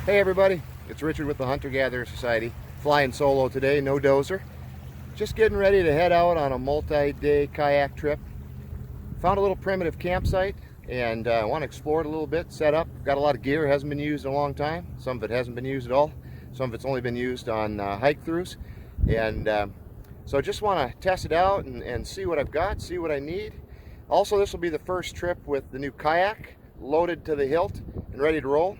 Hey everybody, it's Richard with the Hunter-Gatherer Society. Flying solo today, no dozer. Just getting ready to head out on a multi-day kayak trip. Found a little primitive campsite and I want to explore it a little bit, set up. Got a lot of gear, hasn't been used in a long time. Some of it hasn't been used at all. Some of it's only been used on hike-throughs. And so I just want to test it out and see what I've got, see what I need. Also, this will be the first trip with the new kayak, loaded to the hilt and ready to roll.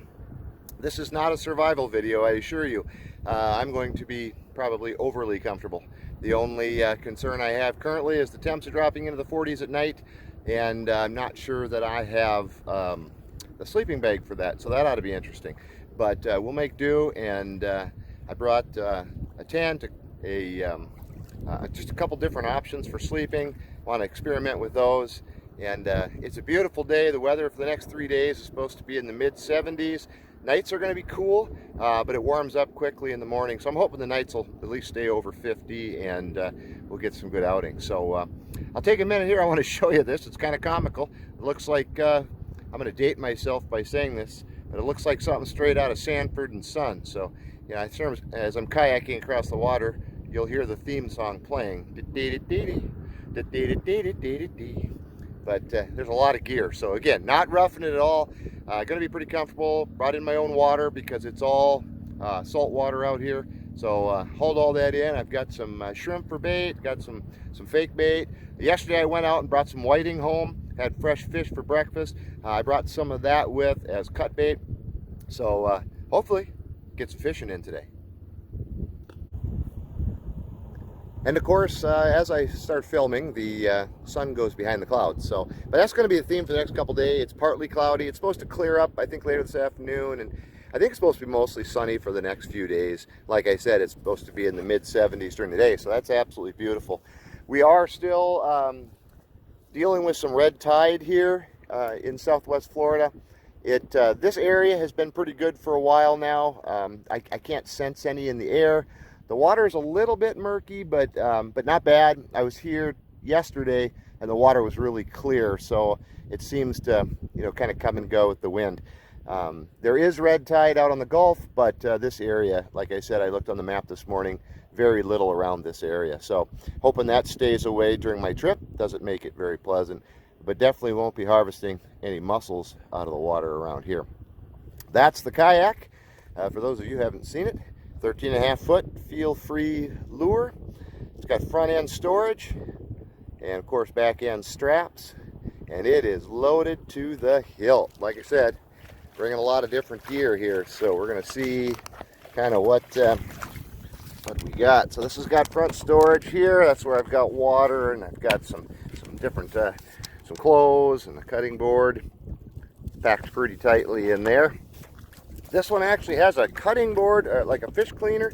This is not a survival video, I assure you. I'm going to be probably overly comfortable. The only concern I have currently is the temps are dropping into the 40s at night, and I'm not sure that I have the sleeping bag for that, so that ought to be interesting. But we'll make do, and I brought a tent, just a couple different options for sleeping. Want to experiment with those. And it's a beautiful day. The weather for the next 3 days is supposed to be in the mid-70s. Nights are going to be cool, but it warms up quickly in the morning. So I'm hoping the nights will at least stay over 50 and we'll get some good outing. So I'll take a minute here. I want to show you this. It's kind of comical. It looks like, I'm going to date myself by saying this, but it looks like something straight out of Sanford and Son. So yeah, as I'm kayaking across the water, you'll hear the theme song playing. But there's a lot of gear. So again, not roughing it at all. Going to be pretty comfortable. Brought in my own water because it's all salt water out here. So hold all that in. I've got some shrimp for bait, got some fake bait. Yesterday I went out and brought some whiting home, had fresh fish for breakfast. I brought some of that with as cut bait. So hopefully get some fishing in today. And of course, as I start filming, the sun goes behind the clouds. So, but that's going to be the theme for the next couple days. It's partly cloudy. It's supposed to clear up, I think, later this afternoon. And I think it's supposed to be mostly sunny for the next few days. Like I said, it's supposed to be in the mid-70s during the day. So that's absolutely beautiful. We are still dealing with some red tide here in Southwest Florida. This area has been pretty good for a while now. I can't sense any in the air. The water is a little bit murky, but not bad. I was here yesterday and the water was really clear, so it seems to, kind of come and go with the wind. There is red tide out on the Gulf, but this area, like I said, I looked on the map this morning, very little around this area. So hoping that stays away during my trip. Doesn't make it very pleasant, but definitely won't be harvesting any mussels out of the water around here. That's the kayak. For those of you who haven't seen it, 13.5 foot feel-free lure. It's got front end storage and of course back end straps, and it is loaded to the hilt. Like I said, bringing a lot of different gear here, so we're going to see kind of what we got. So this has got front storage here. That's where I've got water, and I've got some different some clothes and a cutting board packed pretty tightly in there. This one actually has a cutting board, like a fish cleaner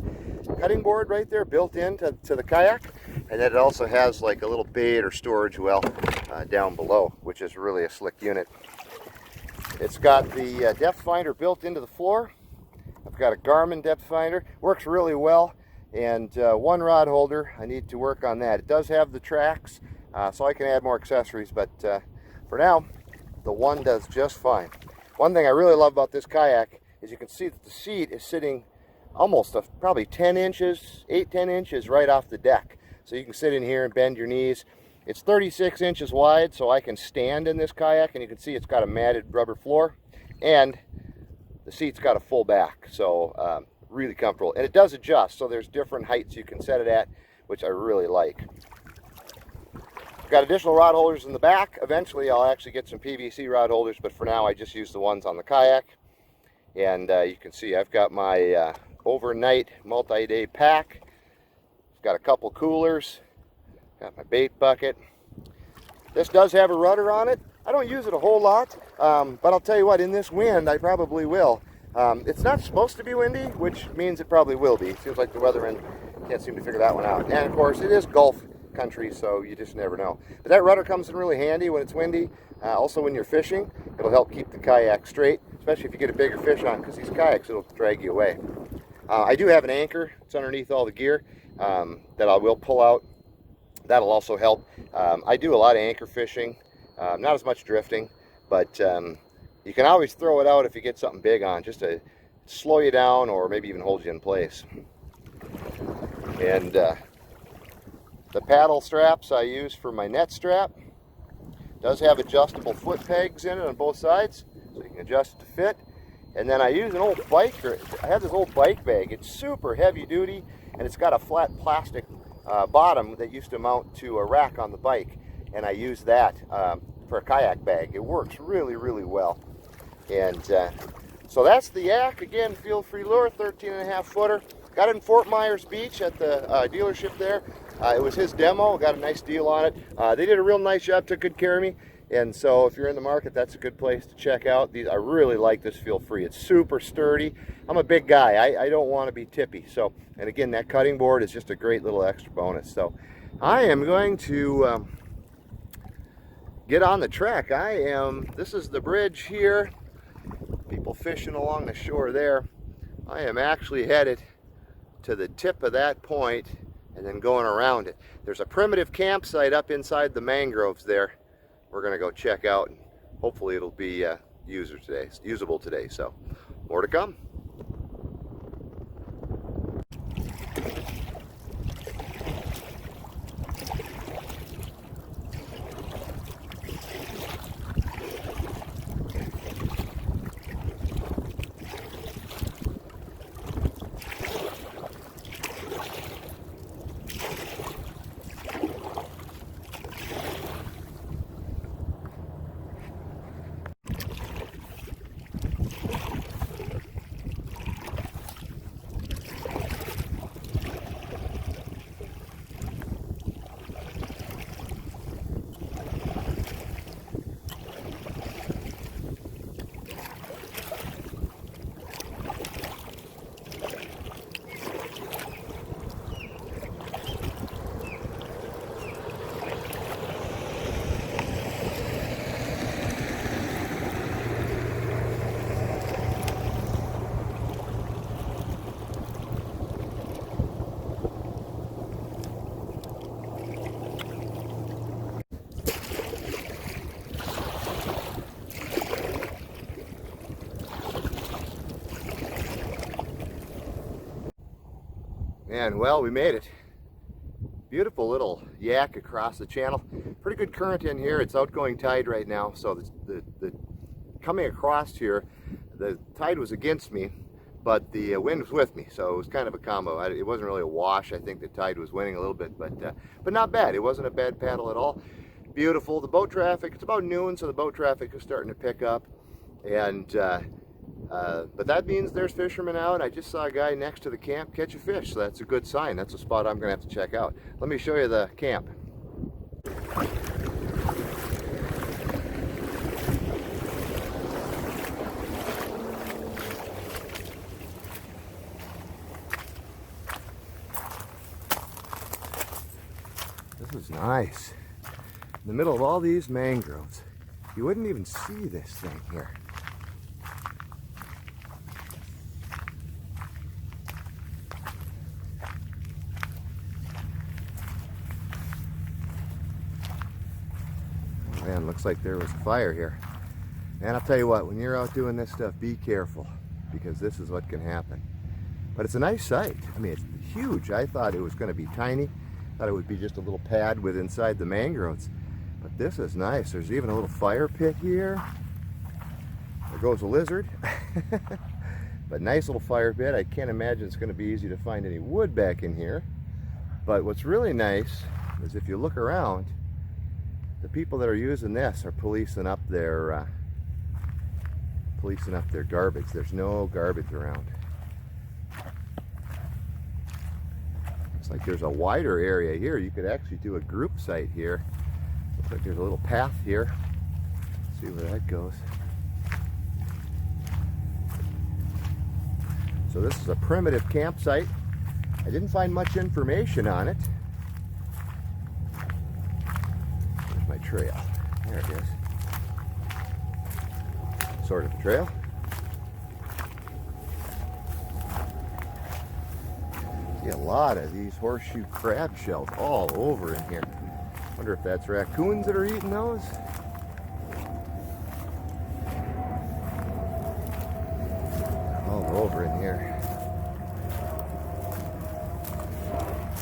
cutting board right there built into the kayak. And then it also has like a little bait or storage well down below, which is really a slick unit. It's got the depth finder built into the floor. I've got a Garmin depth finder. Works really well. And one rod holder, I need to work on that. It does have the tracks, so I can add more accessories, but for now, the one does just fine. One thing I really love about this kayak is you can see that the seat is sitting almost probably 10 inches, 8-10 inches right off the deck. So you can sit in here and bend your knees. It's 36 inches wide, so I can stand in this kayak, and you can see it's got a matted rubber floor, and the seat's got a full back, so really comfortable. And it does adjust, so there's different heights you can set it at, which I really like. Got additional rod holders in the back. Eventually I'll actually get some PVC rod holders, but for now I just use the ones on the kayak. And you can see I've got my overnight multi-day pack. I've got a couple coolers, got my bait bucket. This does have a rudder on it. I don't use it a whole lot, but I'll tell you what, in this wind I probably will. It's not supposed to be windy, which means it probably will be. It seems like the weatherman can't seem to figure that one out. And of course it is Gulf country, so you just never know. But that rudder comes in really handy when it's windy. Also when you're fishing, it'll help keep the kayak straight, especially if you get a bigger fish on, because these kayaks, it'll drag you away. I do have an anchor. It's underneath all the gear that I will pull out. That'll also help. I do a lot of anchor fishing, not as much drifting, but you can always throw it out if you get something big on, just to slow you down or maybe even hold you in place. And the paddle straps I use for my net strap does have adjustable foot pegs in it on both sides, so you can adjust it to fit. And then I use an old I have this old bike bag. It's super heavy duty, and it's got a flat plastic bottom that used to mount to a rack on the bike. And I use that for a kayak bag. It works really, really well. And so that's the Yak. Again, Field Free Lure, 13.5 footer. Got it in Fort Myers Beach at the dealership there. It was his demo. Got a nice deal on it. They did a real nice job, took good care of me. And so if you're in the market, that's a good place to check out. I really like this Feel Free. It's super sturdy. I'm a big guy. I don't want to be tippy. So, and again, that cutting board is just a great little extra bonus. So I am going to get on the trek. This is the bridge here. People fishing along the shore there. I am actually headed to the tip of that point and then going around it. There's a primitive campsite up inside the mangroves there. We're going to go check out, and hopefully it'll be usable today. So more to come. And well, we made it. Beautiful little yak across the channel. Pretty good current in here. It's outgoing tide right now, so the coming across here, the tide was against me, but the wind was with me, so it was kind of a combo. It wasn't really a wash. I think the tide was winning a little bit, but not bad. It wasn't a bad paddle at all. Beautiful. The boat traffic, it's about noon, so the boat traffic is starting to pick up, and but that means there's fishermen out. I just saw a guy next to the camp catch a fish, so that's a good sign. That's a spot I'm going to have to check out. Let me show you the camp. This is nice. In the middle of all these mangroves. You wouldn't even see this thing here. Man, looks like there was a fire here. And I'll tell you what, when you're out doing this stuff, be careful, because this is what can happen. But it's a nice site. I mean, it's huge. I thought it was going to be tiny. I thought it would be just a little pad with inside the mangroves. But this is nice. There's even a little fire pit here. There goes a lizard. But nice little fire pit. I can't imagine it's going to be easy to find any wood back in here. But what's really nice is if you look around, the people that are using this are policing up their garbage. There's no garbage around. Looks like there's a wider area here. You could actually do a group site here. Looks like there's a little path here. Let's see where that goes. So this is a primitive campsite. I didn't find much information on it. There's my trail. There it is. Sort of a trail. See a lot of these horseshoe crab shells all over in here. Wonder if that's raccoons that are eating those. All over in here.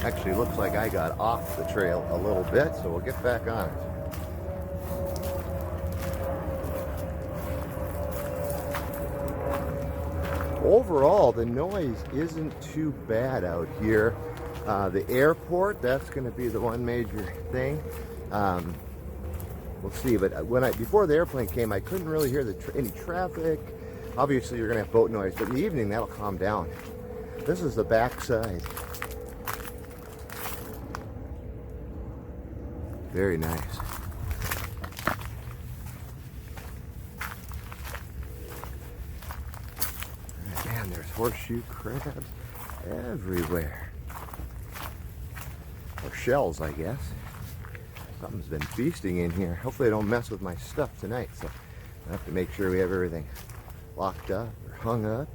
Actually looks like I got off the trail a little bit, so we'll get back on it. Overall, the noise isn't too bad out here. The airport, that's going to be the one major thing. We'll see, but before the airplane came, I couldn't really hear any traffic. Obviously, you're going to have boat noise, but in the evening, that'll calm down. This is the backside. Very nice. Man, there's horseshoe crabs everywhere. Or shells, I guess. Something's been feasting in here. Hopefully they don't mess with my stuff tonight, so I have to make sure we have everything locked up or hung up.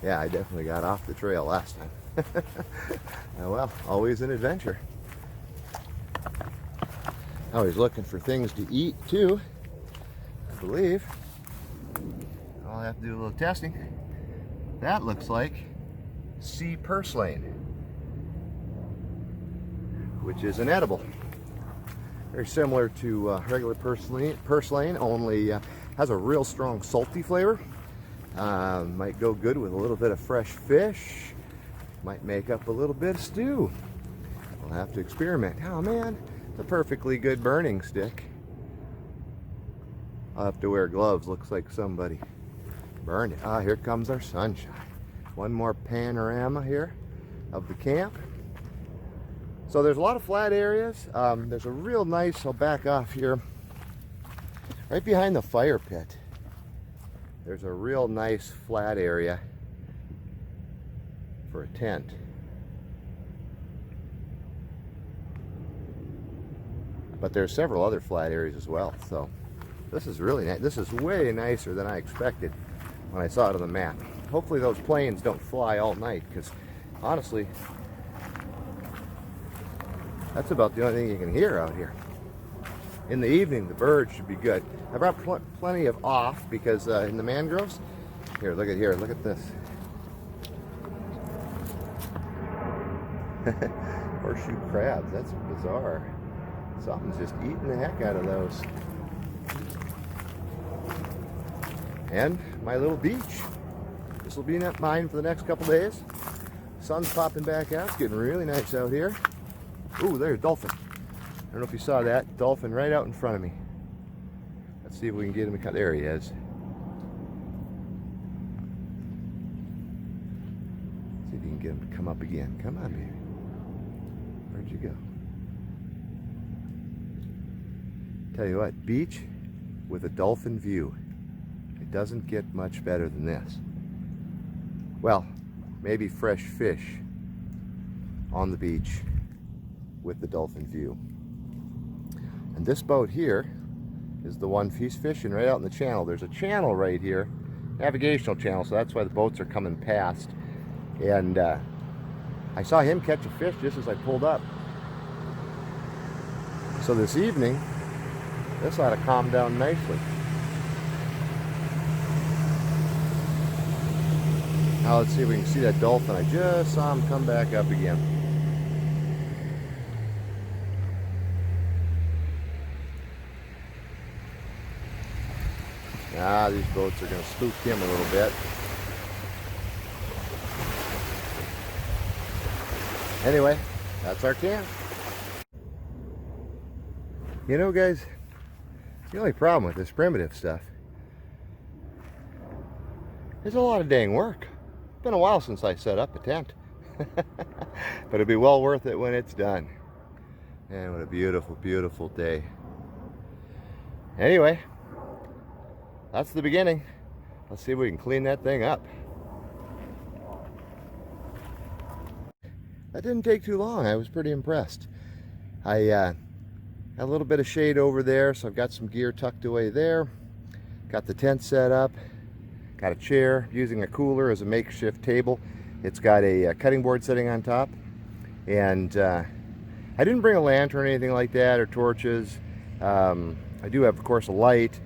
Yeah, I definitely got off the trail last time. Oh, well, always an adventure. Always looking for things to eat too, I believe. I'll have to do a little testing. That looks like sea purslane, which is an edible. Very similar to regular purslane, only has a real strong salty flavor. Might go good with a little bit of fresh fish. Might make up a little bit of stew. We'll have to experiment. Oh man, it's a perfectly good burning stick. I'll have to wear gloves. Looks like somebody burned it. Ah, here comes our sunshine. One more panorama here of the camp. So there's a lot of flat areas. There's a real nice, I'll back off here, right behind the fire pit. There's a real nice flat area for a tent. But there's several other flat areas as well. So this is really nice. This is way nicer than I expected when I saw it on the map. Hopefully those planes don't fly all night, because honestly, that's about the only thing you can hear out here. In the evening, the birds should be good. I brought plenty of off because in the mangroves, here, look at this. Horseshoe crabs, that's bizarre. Something's just eating the heck out of those. And my little beach. This will be mine for the next couple days. Sun's popping back out. It's getting really nice out here. Ooh, there's a dolphin. I don't know if you saw that. Dolphin right out in front of me. Let's see if we can get him to come. There he is. See if you can get him to come up again. Come on, baby. Where'd you go? Tell you what, beach with a dolphin view. It doesn't get much better than this. Well, maybe fresh fish on the beach with the dolphin view. And this boat here is the one he's fishing right out in the channel. There's a channel right here, navigational channel, so that's why the boats are coming past. And I saw him catch a fish just as I pulled up. So this evening, this ought to calm down nicely. Now let's see if we can see that dolphin. I just saw him come back up again. Ah, these boats are going to spook him a little bit. Anyway, that's our camp. You know, guys, the only problem with this primitive stuff is a lot of dang work. It's been a while since I set up a tent. But it'll be well worth it when it's done. And what a beautiful, beautiful day. Anyway, that's the beginning. Let's see if we can clean that thing up. That didn't take too long. I was pretty impressed. I had a little bit of shade over there, so I've got some gear tucked away there. Got the tent set up. Got a chair, using a cooler as a makeshift table. It's got a cutting board sitting on top. And I didn't bring a lantern or anything like that, or torches. I do have, of course, a light.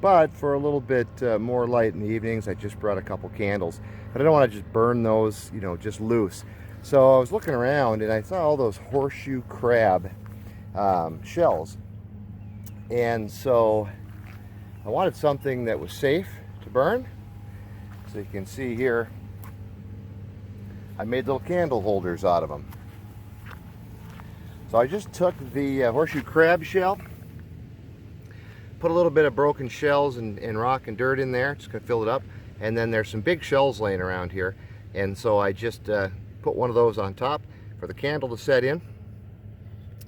But for a little bit more light in the evenings, I just brought a couple candles. But I don't want to just burn those, you know, just loose. So I was looking around and I saw all those horseshoe crab shells. And so I wanted something that was safe to burn. So you can see here, I made little candle holders out of them. So I just took the horseshoe crab shell, put a little bit of broken shells and rock and dirt in there, just gonna fill it up. And then there's some big shells laying around here. And so I just put one of those on top for the candle to set in.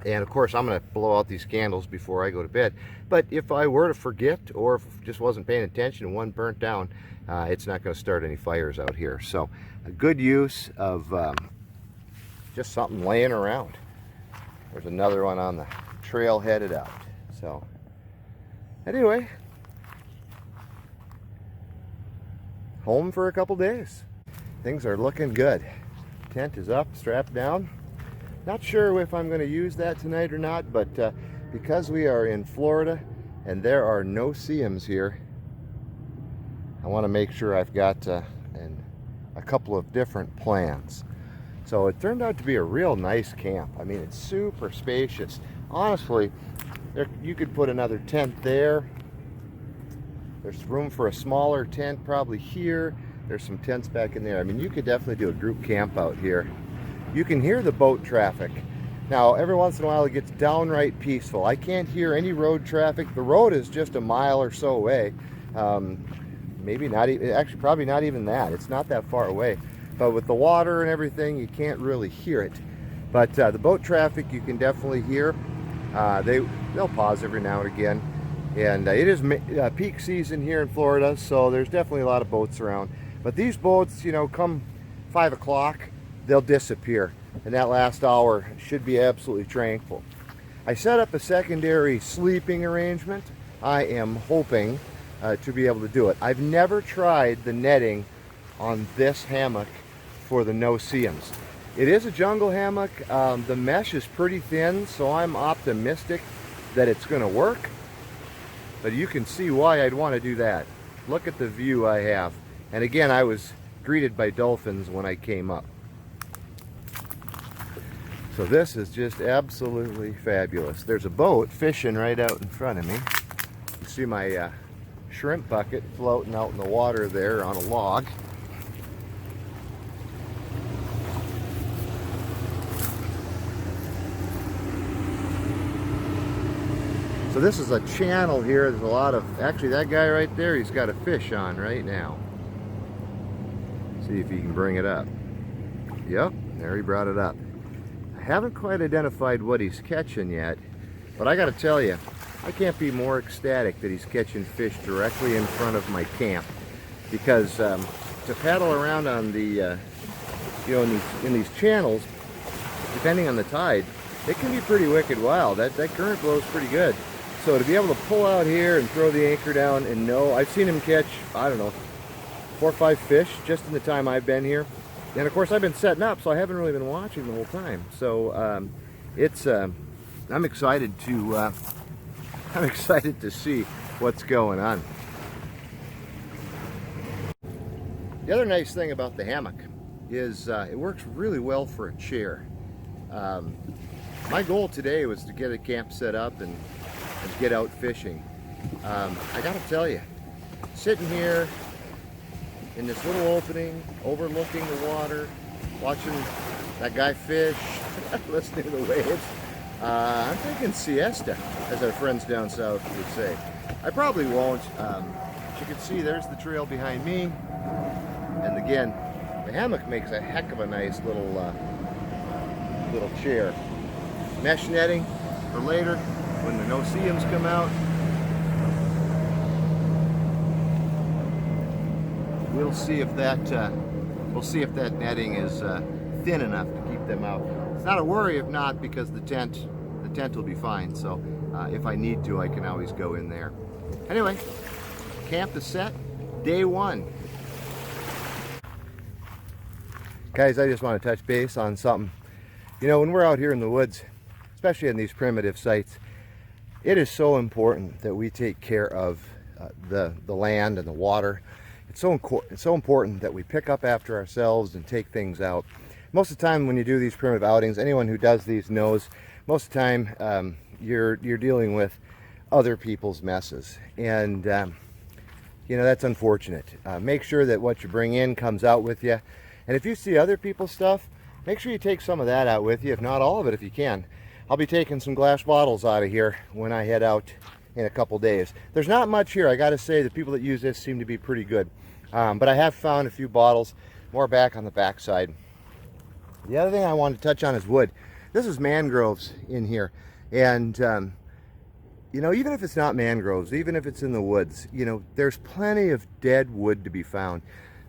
And of course, I'm going to blow out these candles before I go to bed. But if I were to forget, or if I just wasn't paying attention and one burnt down, it's not going to start any fires out here. So a good use of just something laying around. There's another one on the trail headed out. So anyway, home for a couple days. Things are looking good. Tent is up, strapped down. Not sure if I'm going to use that tonight or not, but because we are in Florida and there are no-see-ums here, I want to make sure I've got a couple of different plans. So it turned out to be a real nice camp. I mean, it's super spacious. Honestly, you could put another tent there. There's room for a smaller tent probably here. There's some tents back in there. I mean, you could definitely do a group camp out here. You can hear the boat traffic. Now, every once in a while it gets downright peaceful. I can't hear any road traffic. The road is just a mile or so away. Maybe not even, actually probably not even that. It's not that far away. But with the water and everything, you can't really hear it. But the boat traffic you can definitely hear. They'll pause every now and again. And it is peak season here in Florida, so there's definitely a lot of boats around. But these boats, you know, come 5 o'clock, they'll disappear, and that last hour should be absolutely tranquil. I set up a secondary sleeping arrangement. I am hoping to be able to do it. I've never tried the netting on this hammock for the no-see-ums. It is a jungle hammock. The mesh is pretty thin, so I'm optimistic that it's going to work. But you can see why I'd want to do that. Look at the view I have. And again, I was greeted by dolphins when I came up. So this is just absolutely fabulous. There's a boat fishing right out in front of me. You see my shrimp bucket floating out in the water there on a log. So this is a channel here. There's a lot of, actually that guy right there, he's got a fish on right now. See if he can bring it up. Yep, there he brought it up. I haven't quite identified what he's catching yet, but I gotta tell you, I can't be more ecstatic that he's catching fish directly in front of my camp, because to paddle around on the, you know, in these channels, depending on the tide, it can be pretty wicked wild. That current blows pretty good. So to be able to pull out here and throw the anchor down and know, I've seen him catch, I don't know, 4 or 5 fish just in the time I've been here. And of course I've been setting up, so I haven't really been watching the whole time. So I'm excited to see what's going on. The other nice thing about the hammock is it works really well for a chair. My goal today was to get a camp set up and get out fishing. I gotta tell you, sitting here in this little opening, overlooking the water, watching that guy fish, listening to the waves, I'm thinking siesta, as our friends down south would say. I probably won't. As you can see, there's the trail behind me, and again, the hammock makes a heck of a nice little chair. Mesh netting for later when the no-see-ums come out. We'll see if that netting is thin enough to keep them out. It's not a worry if not, because the tent will be fine. So if I need to, I can always go in there. Anyway, camp is set, day 1. Guys, I just want to touch base on something. You know, when we're out here in the woods, especially in these primitive sites, it is so important that we take care of the land and the water. It's so important that we pick up after ourselves and take things out. Most of the time when you do these primitive outings, anyone who does these knows, most of the time you're dealing with other people's messes, and you know, that's unfortunate. Make sure that what you bring in comes out with you, and if you see other people's stuff, make sure you take some of that out with you, if not all of it if you can. I'll be taking some glass bottles out of here when I head out in a couple days. There's not much here. I got to say, the people that use this seem to be pretty good, but I have found a few bottles, more back on the back side. The other thing I want to touch on is wood. This is mangroves in here, and you know, even if it's not mangroves, even if it's in the woods, you know, there's plenty of dead wood to be found.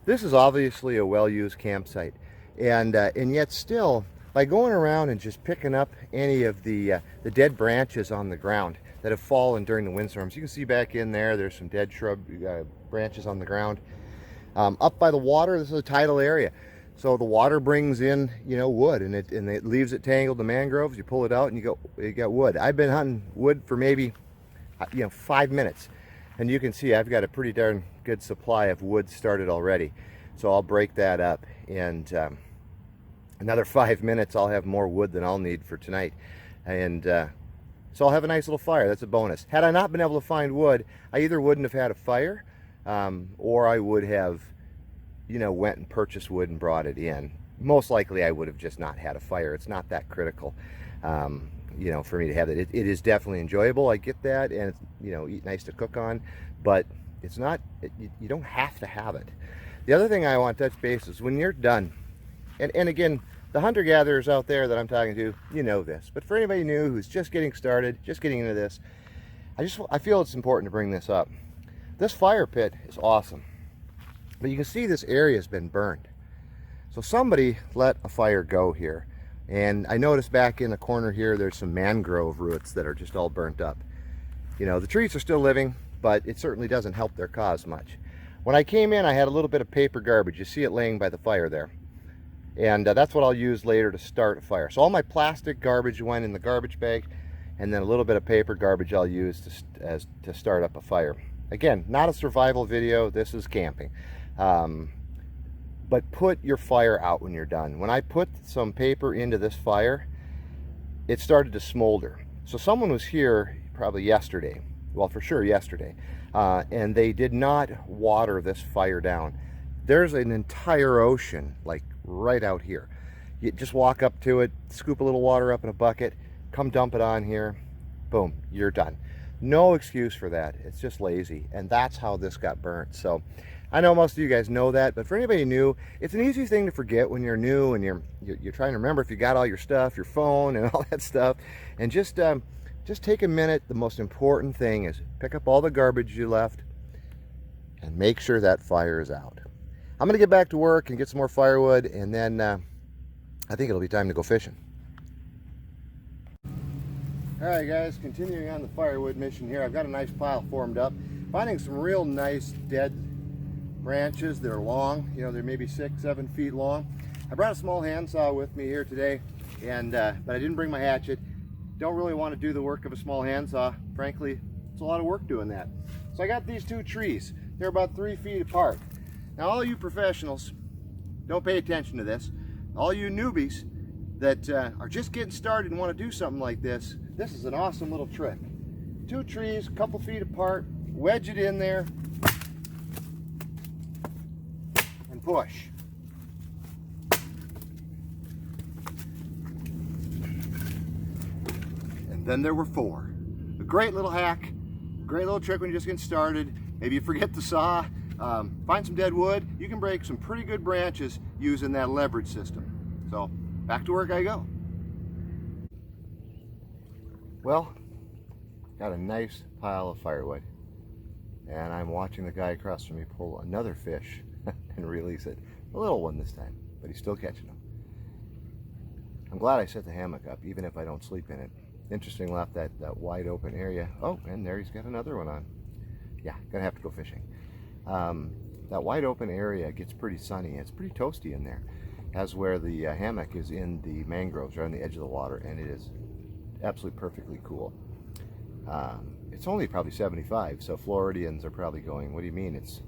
This is obviously a well-used campsite, and yet still, by going around and just picking up any of the dead branches on the ground that have fallen during the windstorms. You can see back in there, there's some dead shrub branches on the ground. Up by the water, this is a tidal area. So the water brings in, you know, wood, and it leaves it tangled to mangroves. You pull it out and you got wood. I've been hunting wood for maybe, you know, 5 minutes. And you can see I've got a pretty darn good supply of wood started already. So I'll break that up, and another 5 minutes I'll have more wood than I'll need for tonight. And so I'll have a nice little fire. That's a bonus. Had I not been able to find wood, I either wouldn't have had a fire, or I would have, you know, went and purchased wood and brought it in. Most likely I would have just not had a fire. It's not that critical, you know, for me to have it. It is definitely enjoyable. I get that, and it's, you know, nice to cook on, but it's not, you don't have to have it. The other thing I want to touch base is when you're done, and again, the hunter-gatherers out there that I'm talking to, you know this, but for anybody new who's just getting started, just getting into this, I feel it's important to bring this up. This fire pit is awesome, but you can see this area has been burned. So somebody let a fire go here, and I noticed back in the corner here there's some mangrove roots that are just all burnt up. You know, the trees are still living, but it certainly doesn't help their cause much. When I came in, I had a little bit of paper garbage. You see it laying by the fire there. And that's what I'll use later to start a fire. So all my plastic garbage went in the garbage bag, and then a little bit of paper garbage I'll use to start up a fire. Again, not a survival video, this is camping. But put your fire out when you're done. When I put some paper into this fire, it started to smolder. So someone was here probably yesterday, well, for sure yesterday, and they did not water this fire down. There's an entire ocean, like right out here. You just walk up to it, scoop a little water up in a bucket, come dump it on here, boom, you're done. No excuse for that. It's just lazy, and that's how this got burnt. So I know most of you guys know that, but for anybody new, it's an easy thing to forget when you're new and you're trying to remember if you got all your stuff, your phone and all that stuff, and just take a minute. The most important thing is pick up all the garbage you left and make sure that fire is out. I'm gonna get back to work and get some more firewood, and then I think it'll be time to go fishing. All right, guys, continuing on the firewood mission here. I've got a nice pile formed up. Finding some real nice dead branches that are long. You know, they're maybe 6-7 feet long. I brought a small handsaw with me here today, and but I didn't bring my hatchet. Don't really want to do the work of a small handsaw. Frankly, it's a lot of work doing that. So I got these two trees. They're about 3 feet apart. Now, all you professionals, don't pay attention to this. All you newbies that are just getting started and want to do something like this, this is an awesome little trick. Two trees, a couple feet apart, wedge it in there, and push. And then there were 4. A great little hack, great little trick when you're just getting started. Maybe you forget the saw. Find some dead wood. You can break some pretty good branches using that leverage system. So back to work I go. Well, got a nice pile of firewood, and I'm watching the guy across from me pull another fish and release it. A little one this time, but he's still catching them. I'm glad I set the hammock up, even if I don't sleep in it. Interesting, left that wide open area. Oh, and there he's got another one on. Yeah, gonna have to go fishing. That wide open area gets pretty sunny. It's pretty toasty in there, as where the hammock is in the mangroves right on the edge of the water, and it is absolutely perfectly cool. It's only probably 75, so Floridians are probably going, what do you mean it's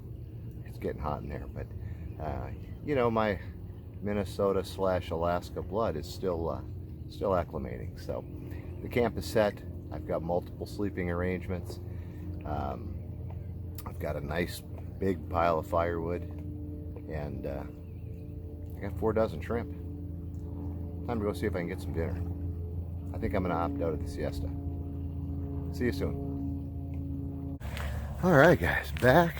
getting hot in there? But you know, my Minnesota / Alaska blood is still acclimating. So the camp is set. I've got multiple sleeping arrangements. I've got a nice big pile of firewood, and I got 4 dozen shrimp. Time to go see if I can get some dinner. I think I'm gonna opt out of the siesta. See you soon. All right, guys, back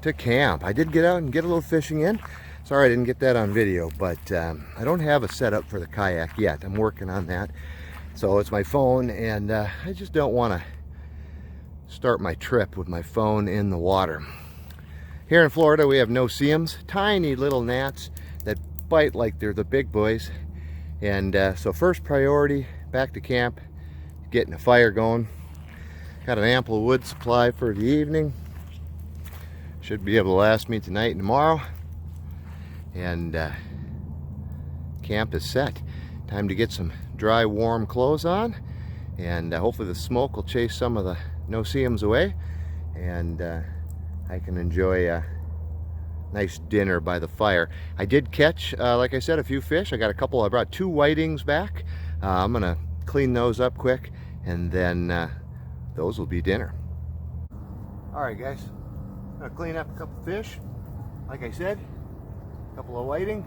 to camp. I did get out and get a little fishing in. Sorry I didn't get that on video, but I don't have a setup for the kayak yet. I'm working on that. So it's my phone, and I just don't want to start my trip with my phone in the water. Here in Florida, we have no-see-ums, tiny little gnats that bite like they're the big boys. And so first priority, back to camp, getting a fire going. Got an ample wood supply for the evening. Should be able to last me tonight and tomorrow. And camp is set. Time to get some dry, warm clothes on. And hopefully the smoke will chase some of the no-see-ums away. And I can enjoy a nice dinner by the fire. I did catch, like I said, a few fish. I got a couple. I brought 2 whitings back. I'm gonna clean those up quick, and then those will be dinner. All right, guys, I'm gonna clean up a couple fish. Like I said, a couple of whiting,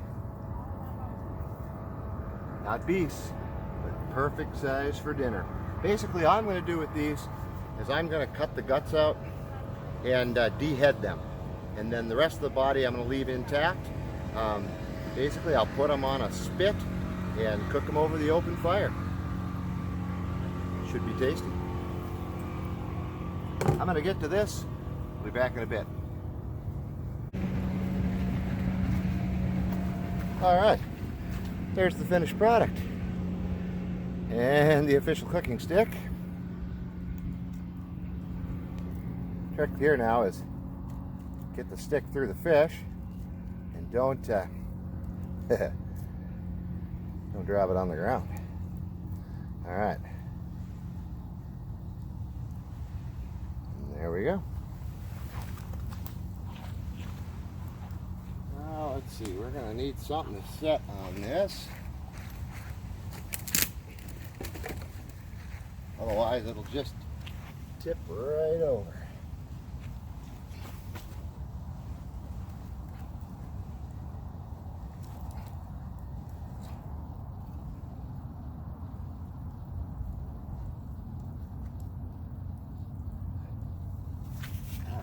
not beasts, but perfect size for dinner. Basically, all I'm gonna do with these is I'm gonna cut the guts out and dehead them. And then the rest of the body I'm going to leave intact. Basically, I'll put them on a spit and cook them over the open fire. Should be tasty. I'm going to get to this. I'll be back in a bit. All right, there's the finished product. And the official cooking stick. Trick here now is get the stick through the fish, and don't drop it on the ground. All right, and there we go. Now let's see, we're gonna need something to set on this, otherwise it'll just tip right over.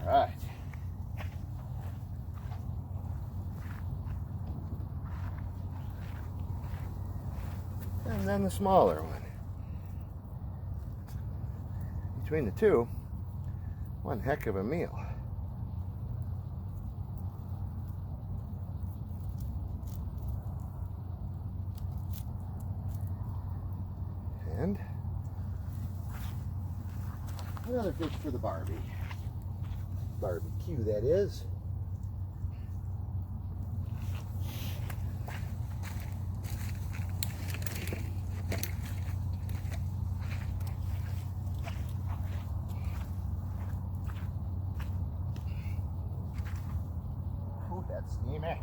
Right. And then the smaller one. Between the two, one heck of a meal. And another fish for the barbecue, that is. Oh, that's steamy.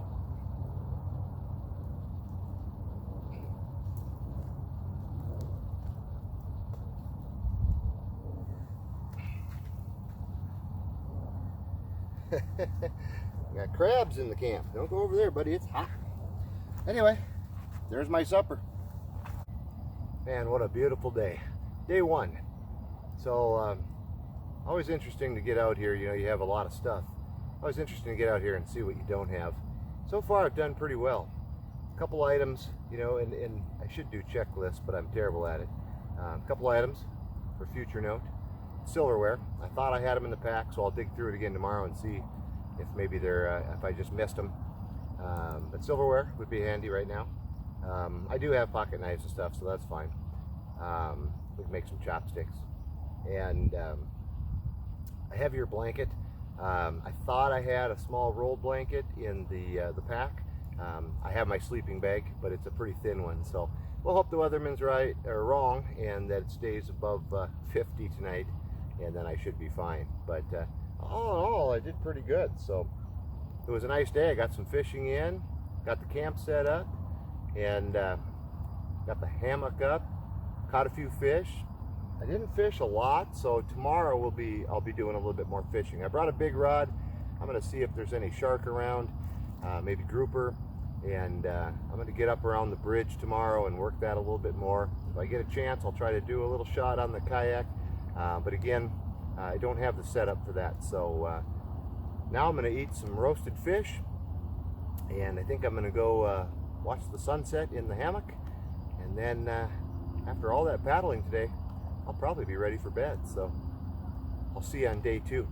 Got crabs in the camp. Don't go over there, buddy. It's hot. Anyway, there's my supper. Man, what a beautiful day. Day 1. So, always interesting to get out here. You know, you have a lot of stuff. Always interesting to get out here and see what you don't have. So far, I've done pretty well. A couple items, you know, and I should do checklists, but I'm terrible at it. A couple items for future note. Silverware. I thought I had them in the pack, so I'll dig through it again tomorrow and see if maybe they're, if I just missed them. But silverware would be handy right now. I do have pocket knives and stuff, so that's fine. We can make some chopsticks. And a heavier blanket. I thought I had a small rolled blanket in the pack. I have my sleeping bag, but it's a pretty thin one, so we'll hope the weatherman's right or wrong, and that it stays above 50 tonight, and then I should be fine. But all in all, I did pretty good. So it was a nice day. I got some fishing in, got the camp set up, and got the hammock up, caught a few fish. I didn't fish a lot, so tomorrow I'll be doing a little bit more fishing. I brought a big rod. I'm going to see if there's any shark around, maybe grouper, and I'm going to get up around the bridge tomorrow and work that a little bit more. If I get a chance, I'll try to do a little shot on the kayak, but again, I don't have the setup for that. So now I'm going to eat some roasted fish, and I think I'm going to go watch the sunset in the hammock, and then after all that paddling today, I'll probably be ready for bed. So I'll see you on day 2.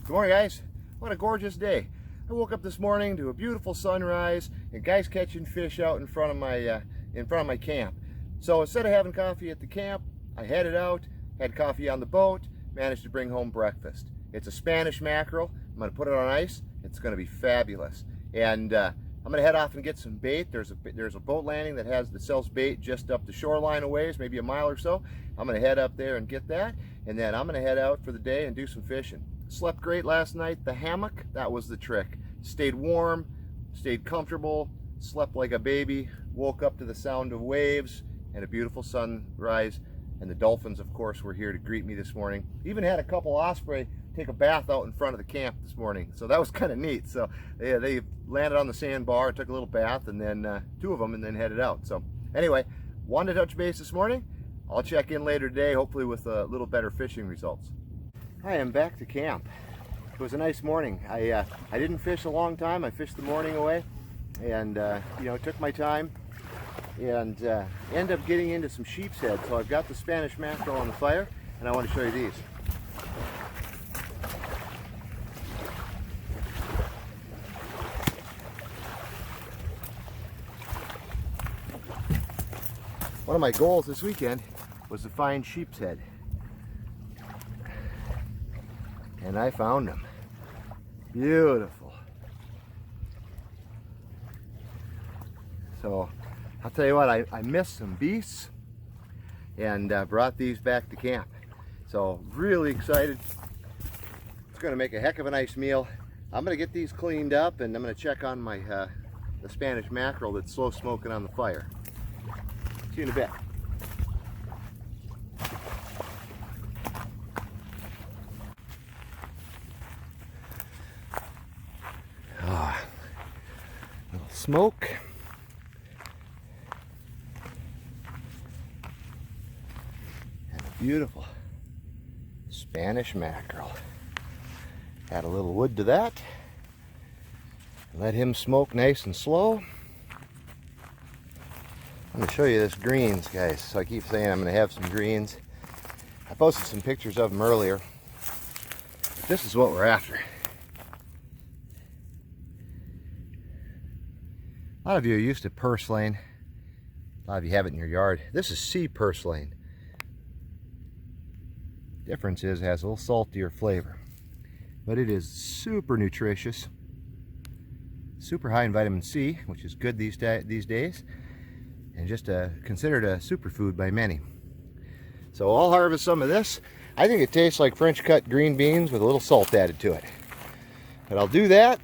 Good morning, guys. What a gorgeous day. I woke up this morning to a beautiful sunrise and guys catching fish out in front of my camp. So instead of having coffee at the camp, I headed out, had coffee on the boat, managed to bring home breakfast. It's a Spanish mackerel. I'm going to put it on ice. It's going to be fabulous. And I'm going to head off and get some bait. There's a boat landing that sells bait just up the shoreline a ways, maybe a mile or so. I'm going to head up there and get that, and then I'm going to head out for the day and do some fishing. Slept great last night. The hammock, that was the trick. Stayed warm, stayed comfortable, slept like a baby, woke up to the sound of waves and a beautiful sunrise. And the dolphins, of course, were here to greet me this morning. Even had a couple osprey take a bath out in front of the camp this morning. So that was kind of neat. So yeah, they landed on the sandbar, took a little bath, and then 2 of them, and then headed out. So anyway, wanted to touch base this morning. I'll check in later today, hopefully with a little better fishing results. I am back to camp. It was a nice morning. I didn't fish a long time. I fished the morning away, and took my time, and ended up getting into some sheep's head. So I've got the Spanish mackerel on the fire, and I want to show you these. One of my goals this weekend was to find sheep's head. And I found them. Beautiful. So I'll tell you what, I missed some beasts and brought these back to camp. So really excited. It's going to make a heck of a nice meal. I'm going to get these cleaned up, and I'm going to check on my the Spanish mackerel that's slow smoking on the fire. See you in a bit. Smoke. And a beautiful Spanish mackerel. Add a little wood to that. Let him smoke nice and slow. I'm going to show you this greens, guys. So I keep saying I'm going to have some greens. I posted some pictures of them earlier. But this is what we're after. A lot of you are used to purslane. A lot of you have it in your yard. This is sea purslane. Difference is it has a little saltier flavor, but it is super nutritious, super high in vitamin C, which is good these days, and just considered a superfood by many. So I'll harvest some of this. I think it tastes like French cut green beans with a little salt added to it. But I'll do that.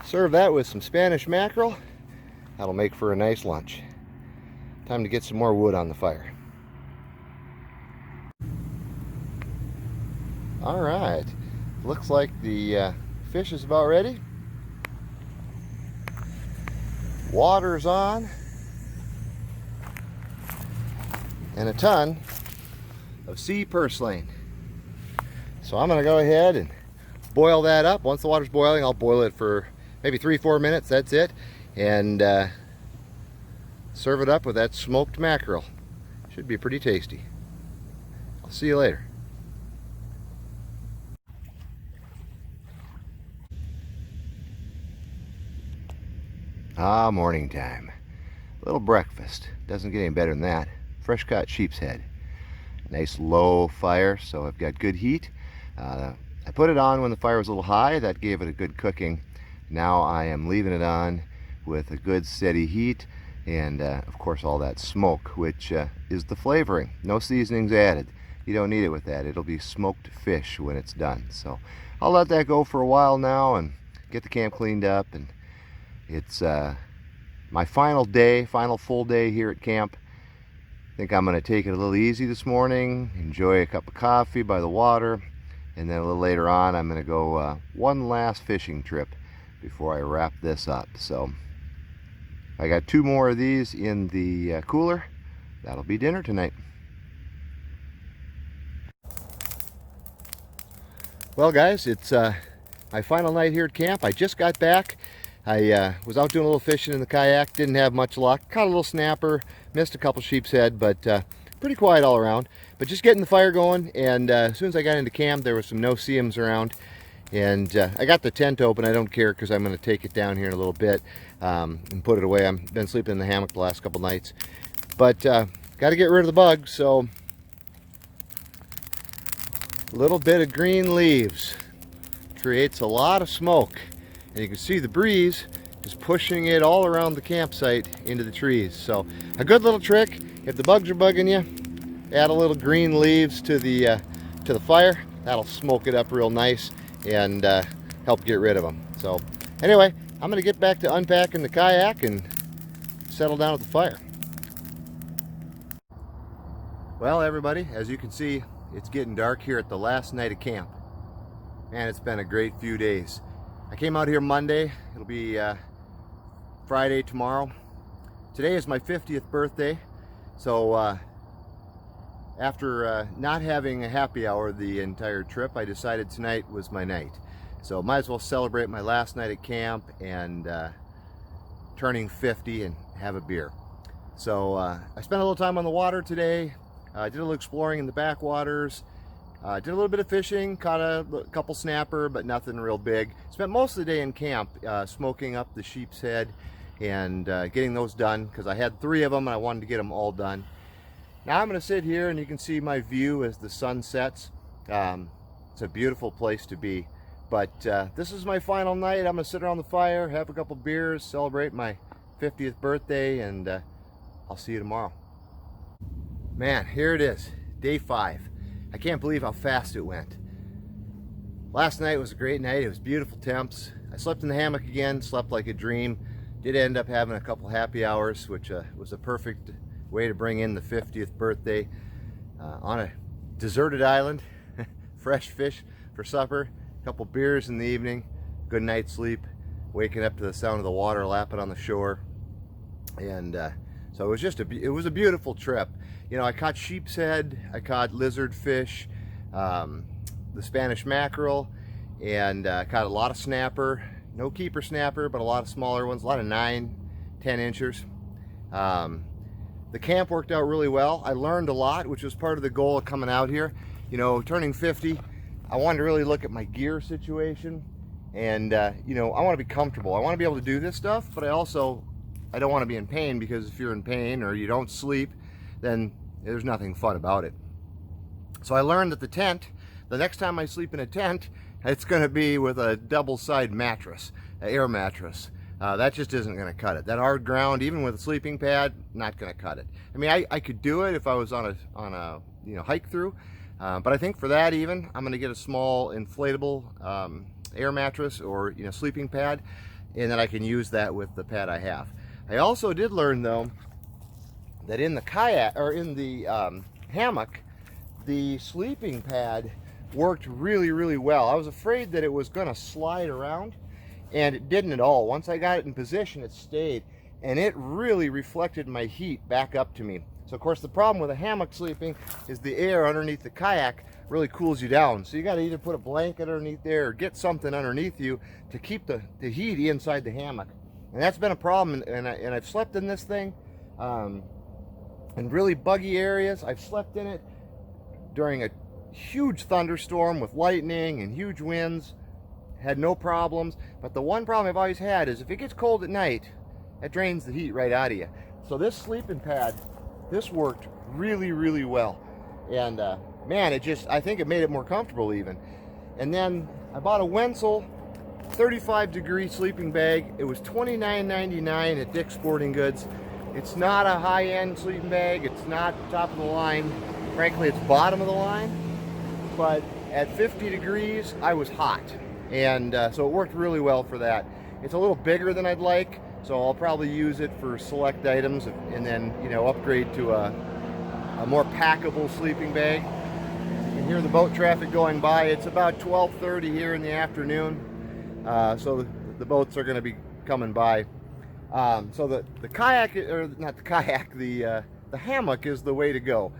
Serve that with some Spanish mackerel. That'll make for a nice lunch. Time to get some more wood on the fire. All right, looks like the fish is about ready. Water's on. And a ton of sea purslane. So I'm gonna go ahead and boil that up. Once the water's boiling, I'll boil it for maybe 3-4 minutes, that's it, and serve it up with that smoked mackerel. Should be pretty tasty. see you later. Morning time. A little breakfast. Doesn't get any better than that. Fresh cut sheep's head. Nice low fire, so I've got good heat. I put it on when the fire was a little high. That gave it a good cooking. Now I am leaving it on with a good steady heat, and of course all that smoke, which is the flavoring. No seasonings added. You don't need it with that. It'll be smoked fish when it's done. So I'll let that go for a while now and get the camp cleaned up. And it's my final day, final full day here at camp. I think I'm going to take it a little easy this morning, enjoy a cup of coffee by the water, and then a little later on I'm going to go one last fishing trip before I wrap this up. So I got 2 more of these in the cooler. That'll be dinner tonight. Well guys, it's my final night here at camp. I just got back. I was out doing a little fishing in the kayak, didn't have much luck. Caught a little snapper, missed a couple sheep's head, but pretty quiet all around. But just getting the fire going, and as soon as I got into camp, there was some no-see-ums around. And I got the tent open. I don't care because I'm going to take it down here in a little bit and put it away. I've been sleeping in the hammock the last couple nights. But got to get rid of the bugs, so a little bit of green leaves creates a lot of smoke. And you can see the breeze is pushing it all around the campsite into the trees. So a good little trick, if the bugs are bugging you, add a little green leaves to the fire. That'll smoke it up real nice and help get rid of them. So anyway, I'm going to get back to unpacking the kayak and settle down at the fire. Well everybody, as you can see, it's getting dark here at the last night of camp. Man, it's been a great few days. I came out here Monday. It'll be Friday tomorrow. Today is my 50th birthday. So after not having a happy hour the entire trip, I decided tonight was my night. So might as well celebrate my last night at camp and turning 50 and have a beer. So I spent a little time on the water today. I did a little exploring in the backwaters. Did a little bit of fishing, caught a couple snapper, but nothing real big. Spent most of the day in camp smoking up the sheep's head and getting those done because I had 3 of them and I wanted to get them all done. Now I'm going to sit here and you can see my view as the sun sets. It's a beautiful place to be. But this is my final night. I'm going to sit around the fire, have a couple beers, celebrate my 50th birthday, and I'll see you tomorrow. Man, here it is, day 5. I can't believe how fast it went. Last night was a great night. It was beautiful temps. I slept in the hammock again, slept like a dream. Did end up having a couple happy hours, which was a perfect way to bring in the 50th birthday on a deserted island. Fresh fish for supper, a couple beers in the evening, good night's sleep, waking up to the sound of the water lapping on the shore. And so it was just it was a beautiful trip. You know, I caught sheep's head, I caught lizard fish, the Spanish mackerel, and caught a lot of snapper. No keeper snapper, but a lot of smaller ones, a lot of 9, 10 inchers. The camp worked out really well. I learned a lot, which was part of the goal of coming out here. You know, turning 50, I wanted to really look at my gear situation, and you know, I want to be comfortable. I want to be able to do this stuff, but I don't want to be in pain, because if you're in pain or you don't sleep, then there's nothing fun about it. So I learned that the next time I sleep in a tent, it's going to be with a double-side mattress, an air mattress. That just isn't going to cut it. That hard ground, even with a sleeping pad, not going to cut it. I mean, I could do it if I was on a hike through, but I think for that even, I'm going to get a small inflatable air mattress or sleeping pad, and then I can use that with the pad I have. I also did learn though that in the kayak or in the hammock, the sleeping pad worked really well. I was afraid that it was going to slide around, and it didn't at all. Once I got it in position, it stayed, and it really reflected my heat back up to me. So of course the problem with a hammock sleeping is the air underneath the kayak really cools you down. So you got to either put a blanket underneath there or get something underneath you to keep the heat inside the hammock. And that's been a problem, and I've slept in this thing in really buggy areas. I've slept in it during a huge thunderstorm with lightning and huge winds. Had no problems, but the one problem I've always had is if it gets cold at night, it drains the heat right out of you. So this sleeping pad, this worked really, really well. And man, I think it made it more comfortable even. And then I bought a Wenzel 35-degree sleeping bag. It was $29.99 at Dick's Sporting Goods. It's not a high-end sleeping bag. It's not top of the line. Frankly, it's bottom of the line. But at 50 degrees, I was hot. And so it worked really well for that. It's a little bigger than I'd like, so I'll probably use it for select items and then, you know, upgrade to a more packable sleeping bag. You can hear the boat traffic going by. It's about 12:30 here in the afternoon, so the boats are going to be coming by. So the kayak, or not the kayak, the hammock is the way to go.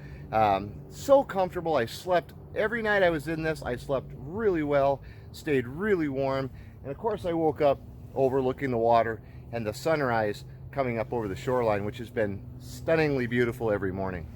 So comfortable. I slept every night I was in this. I slept really well, stayed really warm, and of course I woke up overlooking the water and the sunrise coming up over the shoreline, which has been stunningly beautiful every morning.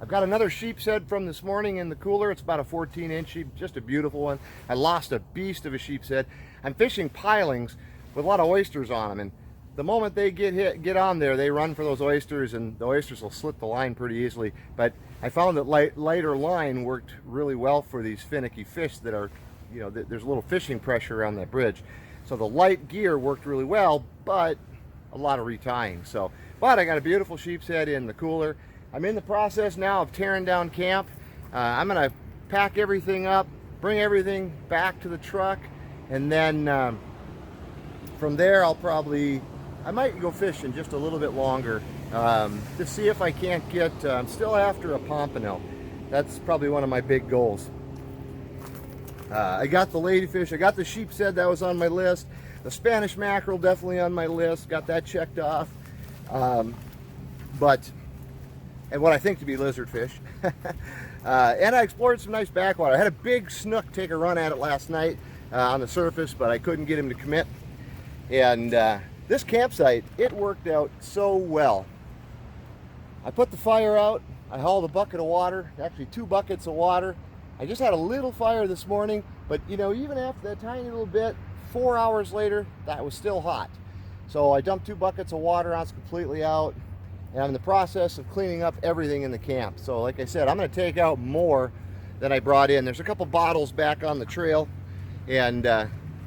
I've got another sheep's head from this morning in the cooler. It's about a 14-inch sheep, just a beautiful one. I lost a beast of a sheep's head. I'm fishing pilings with a lot of oysters on them, and the moment they get on there, they run for those oysters, and the oysters will slit the line pretty easily. But I found that lighter line worked really well for these finicky fish that are, you know, there's a little fishing pressure around that bridge. So the light gear worked really well, but a lot of retying. But I got a beautiful sheep's head in the cooler. I'm in the process now of tearing down camp. I'm gonna pack everything up, bring everything back to the truck, and then from there I might go fishing just a little bit longer to see if I can't get, I'm still after a pompano. That's probably one of my big goals. I got the ladyfish, I got the sheep's head, that was on my list. The Spanish mackerel definitely on my list, got that checked off. And what I think to be lizardfish. And I explored some nice backwater. I had a big snook take a run at it last night on the surface, but I couldn't get him to commit. And this campsite, it worked out so well. I put the fire out, I hauled a bucket of water, actually 2 buckets of water. I just had a little fire this morning, but you know, even after that tiny little bit, 4 hours later, that was still hot. So I dumped 2 buckets of water on, it's completely out, and I'm in the process of cleaning up everything in the camp. So like I said, I'm gonna take out more than I brought in. There's a couple bottles back on the trail, and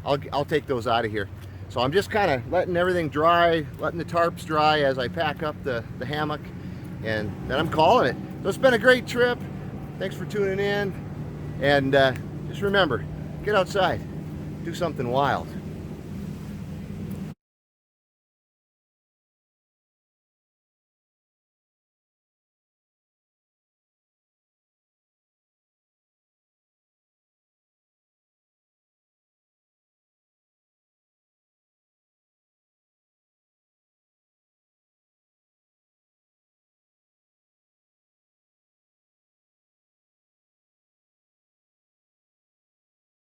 I'll take those out of here. So I'm just kind of letting everything dry, letting the tarps dry as I pack up the hammock, and then I'm calling it. So it's been a great trip. Thanks for tuning in, and just remember, get outside, do something wild.